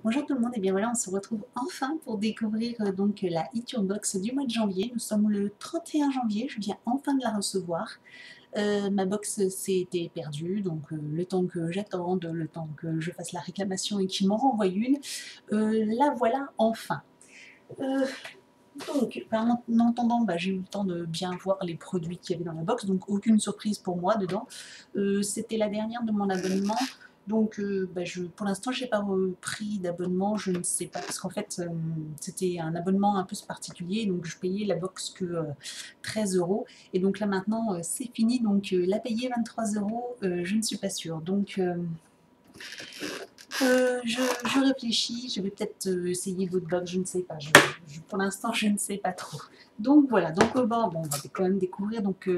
Bonjour tout le monde, et bien voilà, on se retrouve enfin pour découvrir donc la Eat Your Box du mois de janvier. Nous sommes le 31 janvier, je viens enfin de la recevoir. Ma box s'était perdue, donc le temps que j'attende, le temps que je fasse la réclamation et qu'ils m'en renvoient une, la voilà enfin. Euh, donc, en attendant, j'ai eu le temps de bien voir les produits qu'il y avait dans la box, donc aucune surprise pour moi dedans. C'était la dernière de mon abonnement, donc pour l'instant, je n'ai pas repris d'abonnement, je ne sais pas, parce qu'en fait, c'était un abonnement un peu particulier, donc je payais la box que 13 euros, et donc là maintenant, c'est fini, donc la payer 23 euros, je ne suis pas sûre. Donc, je réfléchis, je vais peut-être essayer d'autres box, je ne sais pas. Pour l'instant, je ne sais pas trop. Donc voilà, donc bon, on va quand même découvrir donc,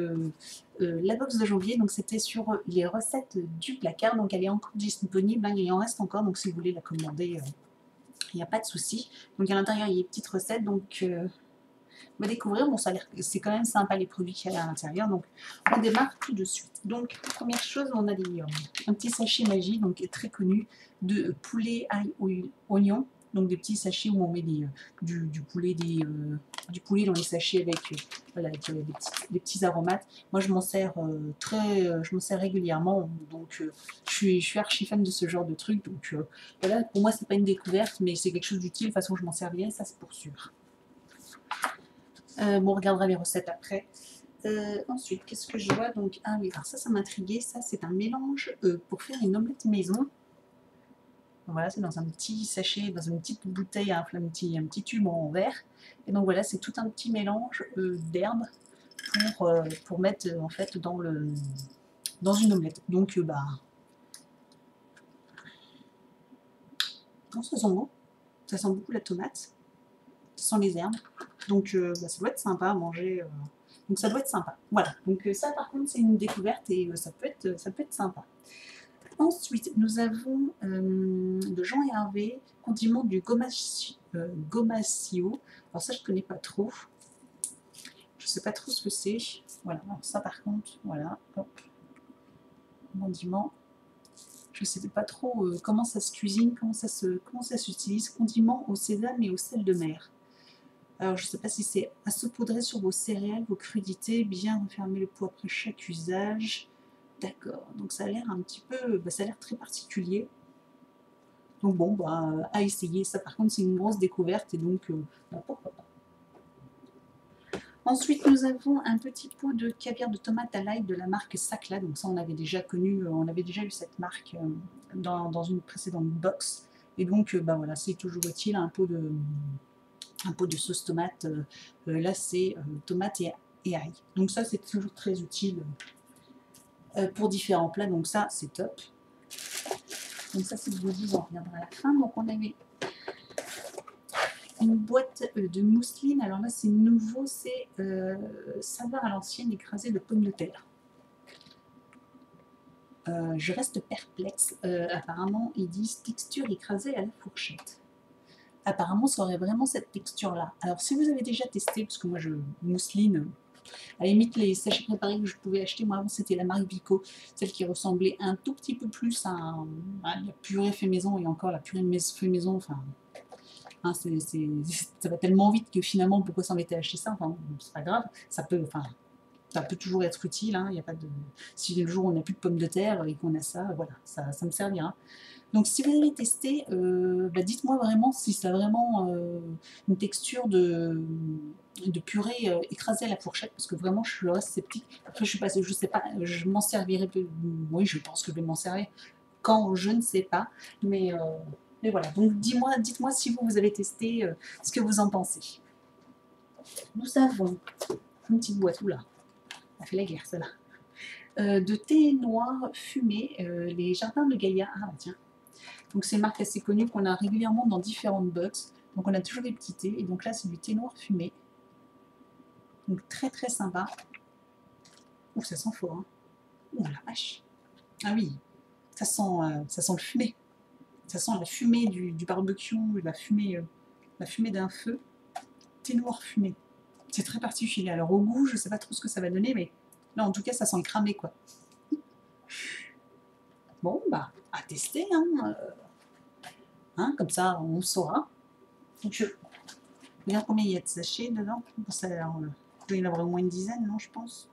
la box de janvier. Donc c'était sur les recettes du placard, donc elle est encore disponible, hein, il en reste encore, donc si vous voulez la commander, il n'y a pas de souci. Donc à l'intérieur, il y a des petites recettes, donc on va découvrir. Bon, ça a l'air, c'est quand même sympa les produits qu'il y a à l'intérieur, donc on démarre tout de suite. Donc première chose, on a un petit sachet magie, donc très connu, de poulet ail oignon, donc des petits sachets où on met du poulet, du poulet dans les sachets avec, voilà, avec des petits aromates. Moi je m'en sers je m'en sers régulièrement, donc je suis archi fan de ce genre de truc, donc voilà, pour moi c'est pas une découverte, mais c'est quelque chose d'utile, de toute façon je m'en servirai, ça c'est pour sûr. Bon, on regardera les recettes après. Ensuite, qu'est-ce que je vois? Donc, ah oui, alors ça m'intriguait. Ça, c'est un mélange pour faire une omelette maison. Voilà, c'est dans un petit sachet, dans une petite bouteille, un petit tube en verre. Et donc voilà, c'est tout un petit mélange d'herbes pour mettre en fait dans une omelette. Donc, ça sent bon. Ça sent beaucoup la tomate. Ça sent les herbes. Donc, ça doit être sympa à manger. Donc ça doit être sympa. Voilà. Donc ça par contre c'est une découverte et ça peut être sympa. Ensuite nous avons de Jean et Hervé, condiment du gomasio. Alors ça je ne connais pas trop. Je ne sais pas trop ce que c'est. Voilà. Alors ça par contre, voilà. Hop. Condiment. Je ne sais pas trop comment ça se cuisine, comment ça s'utilise. Condiment au sésame et au sel de mer. Alors, je ne sais pas si c'est à saupoudrer sur vos céréales, vos crudités, bien refermer le pot après chaque usage. D'accord, donc ça a l'air un petit peu, ça a l'air très particulier. Donc bon, à essayer. Ça par contre, c'est une grosse découverte et donc, pourquoi pas. Ensuite, nous avons un petit pot de caviar de tomate à l'ail de la marque Sacla. Donc ça, on avait déjà connu, on avait déjà eu cette marque dans une précédente box. Et donc, voilà, c'est toujours utile, un pot de sauce tomate. Là, c'est tomate et ail. Donc ça, c'est toujours très utile pour différents plats. Donc ça, c'est top. Donc ça, c'est le goodies, on reviendra à la fin. Donc on avait une boîte de mousseline. Alors là, c'est nouveau, c'est saveur à l'ancienne écrasée de pommes de terre. Je reste perplexe. Apparemment, ils disent texture écrasée à la fourchette. Apparemment, ça aurait vraiment cette texture-là. Alors, si vous avez déjà testé, parce que moi, mousseline, à la limite, les sachets préparés que je pouvais acheter, moi, avant, c'était la marque Vico, celle qui ressemblait un tout petit peu plus à la purée fait maison, et encore la purée fait maison, enfin, hein, ça va tellement vite que finalement, pourquoi s'embêter à acheter ça? Enfin, c'est pas grave, ça peut toujours être utile, hein, y a pas de... Si le jour où on n'a plus de pommes de terre et qu'on a ça, voilà, ça me servira. Donc si vous avez testé, dites-moi vraiment si ça a vraiment une texture de purée écrasée à la fourchette, parce que vraiment je reste sceptique. Après je sais pas, je m'en servirai, oui je pense que je vais m'en servir quand, je ne sais pas, mais voilà. Donc dites-moi si vous avez testé, ce que vous en pensez. Nous avons une petite boîte, oula, ça fait la guerre celle-là. De thé noir fumé, les jardins de Gaïa. Ah tiens. Donc c'est une marque assez connue qu'on a régulièrement dans différentes box. Donc on a toujours des petits thés. Et donc là c'est du thé noir fumé. Donc très très sympa. Ouh, ça sent fort, hein. Ouh la vache. Ah oui, ça sent le fumé. Ça sent la fumée du barbecue, la fumée d'un feu. Thé noir fumé. C'est très particulier. Alors au goût, je sais pas trop ce que ça va donner, mais là en tout cas ça sent le cramé quoi. Bon à tester, hein. hein, comme ça on saura. Donc, regarde combien il y a de sachets dedans. Ça, il doit y en avoir au moins une dizaine, non, je pense.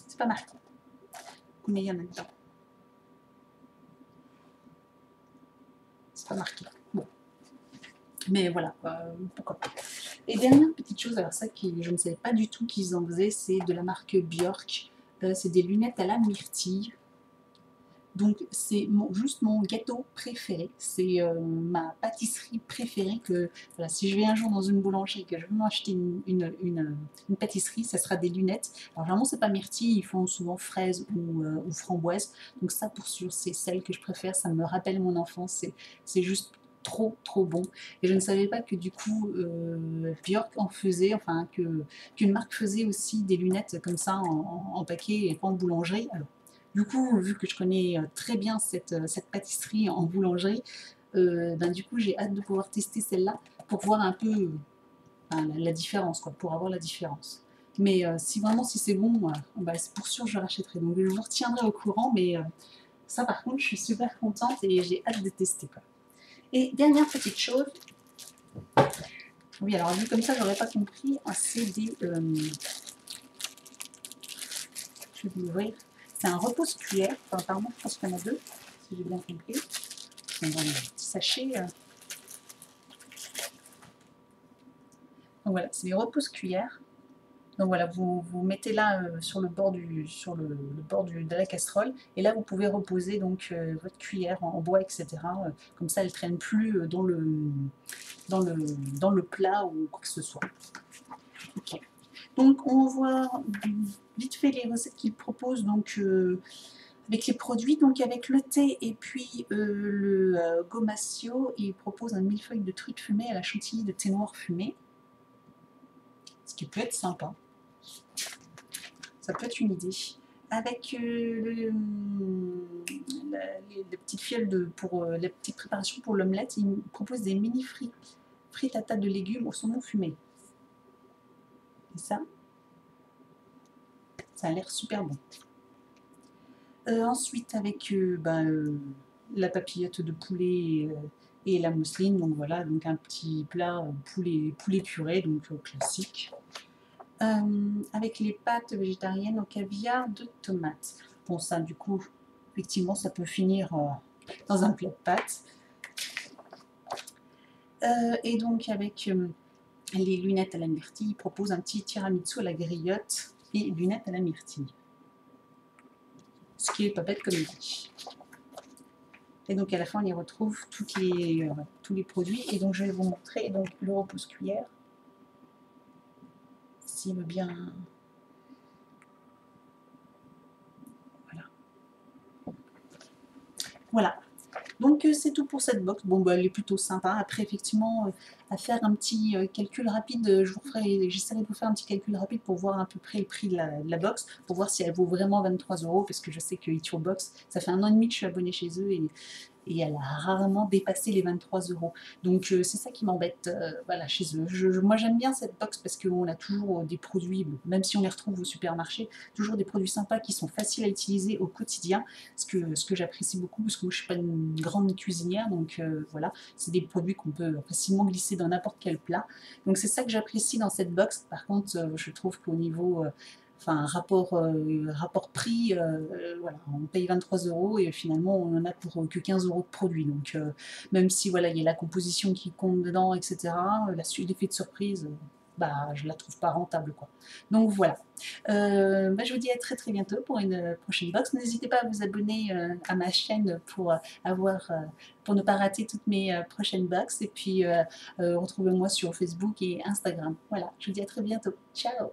C'est pas marqué. Combien il y en a dedans? C'est pas marqué. Bon. Mais voilà, pourquoi pas. Et dernière petite chose, alors ça qui, je ne savais pas du tout qu'ils en faisaient, c'est de la marque Björk. C'est des lunettes à la myrtille. Donc c'est juste mon gâteau préféré, c'est ma pâtisserie préférée que, voilà, si je vais un jour dans une boulangerie et que je veux m'acheter une pâtisserie, ça sera des lunettes. Alors vraiment c'est pas myrtille, ils font souvent fraises ou framboise, donc ça pour sûr c'est celle que je préfère, ça me rappelle mon enfance, c'est juste trop bon. Et je ne savais pas que du coup Björk en faisait, enfin qu'une marque faisait aussi des lunettes comme ça en paquet et pas en boulangerie. Alors, du coup, vu que je connais très bien cette pâtisserie en boulangerie, ben, du coup, j'ai hâte de pouvoir tester celle-là pour voir un peu la différence, quoi, pour avoir la différence. Mais si vraiment, si c'est bon, bah, pour sûr, je rachèterai. Donc, je vous retiendrai au courant, mais ça, par contre, je suis super contente et j'ai hâte de tester, quoi. Et dernière petite chose, oui, alors vu comme ça, j'aurais pas compris, c'est des... je vais l'ouvrir. C'est un repose-cuillère, enfin, apparemment, je pense qu'il y en a deux, si j'ai bien compris. Dans les petits sachets. Donc voilà, c'est les repose-cuillères. Donc voilà, vous mettez là sur le bord, de la casserole, et là vous pouvez reposer donc votre cuillère en bois, etc. Comme ça, elle ne traîne plus dans le plat ou quoi que ce soit. Ok. Donc on voit vite fait les recettes qu'il propose donc avec les produits, donc avec le thé et puis le gomasio, il propose un millefeuille de truite fumée à la chantilly de thé noir fumé, ce qui peut être sympa. Ça peut être une idée. Avec les petites fioles pour la petite préparation pour l'omelette, il propose des mini frittata de légumes au saumon fumé. Et ça a l'air super bon. Ensuite, avec la papillote de poulet et la mousseline, donc voilà, donc un petit plat poulet purée, donc classique. Avec les pâtes végétariennes au caviar de tomates. Bon, ça, du coup, effectivement, ça peut finir dans un plat de pâtes. Et donc, avec les lunettes à la myrtille, il propose un petit tiramisu à la griotte et lunettes à la myrtille. Ce qui est pas bête comme idée. Et donc, à la fin, on y retrouve tous les produits. Et donc, je vais vous montrer donc, le repose-cuillère. S'il veut bien... Voilà. Donc c'est tout pour cette box. Bon, bah, elle est plutôt sympa. Après, effectivement, à faire un petit calcul rapide, j'essaierai de vous faire un petit calcul rapide pour voir à peu près le prix de la box, pour voir si elle vaut vraiment 23 €, parce que je sais que Box, ça fait 1 an et demi que je suis abonnée chez eux et elle a rarement dépassé les 23 €. Donc c'est ça qui m'embête voilà, chez eux. Moi j'aime bien cette box parce qu'on a toujours des produits, même si on les retrouve au supermarché, toujours des produits sympas qui sont faciles à utiliser au quotidien, ce que j'apprécie beaucoup parce que moi je ne suis pas une grande cuisinière, donc voilà, c'est des produits qu'on peut facilement glisser dans n'importe quel plat. Donc c'est ça que j'apprécie dans cette box. Par contre, je trouve qu'au niveau enfin rapport prix, voilà, on paye 23 € et finalement on en a pour que 15 € de produits. Donc même si voilà, il y a la composition qui compte dedans, etc., l'effet de surprise, bah, je la trouve pas rentable, quoi. Donc voilà. Bah, je vous dis à très bientôt pour une prochaine box. N'hésitez pas à vous abonner à ma chaîne pour ne pas rater toutes mes prochaines box. Et puis retrouvez-moi sur Facebook et Instagram. Voilà, je vous dis à très bientôt. Ciao!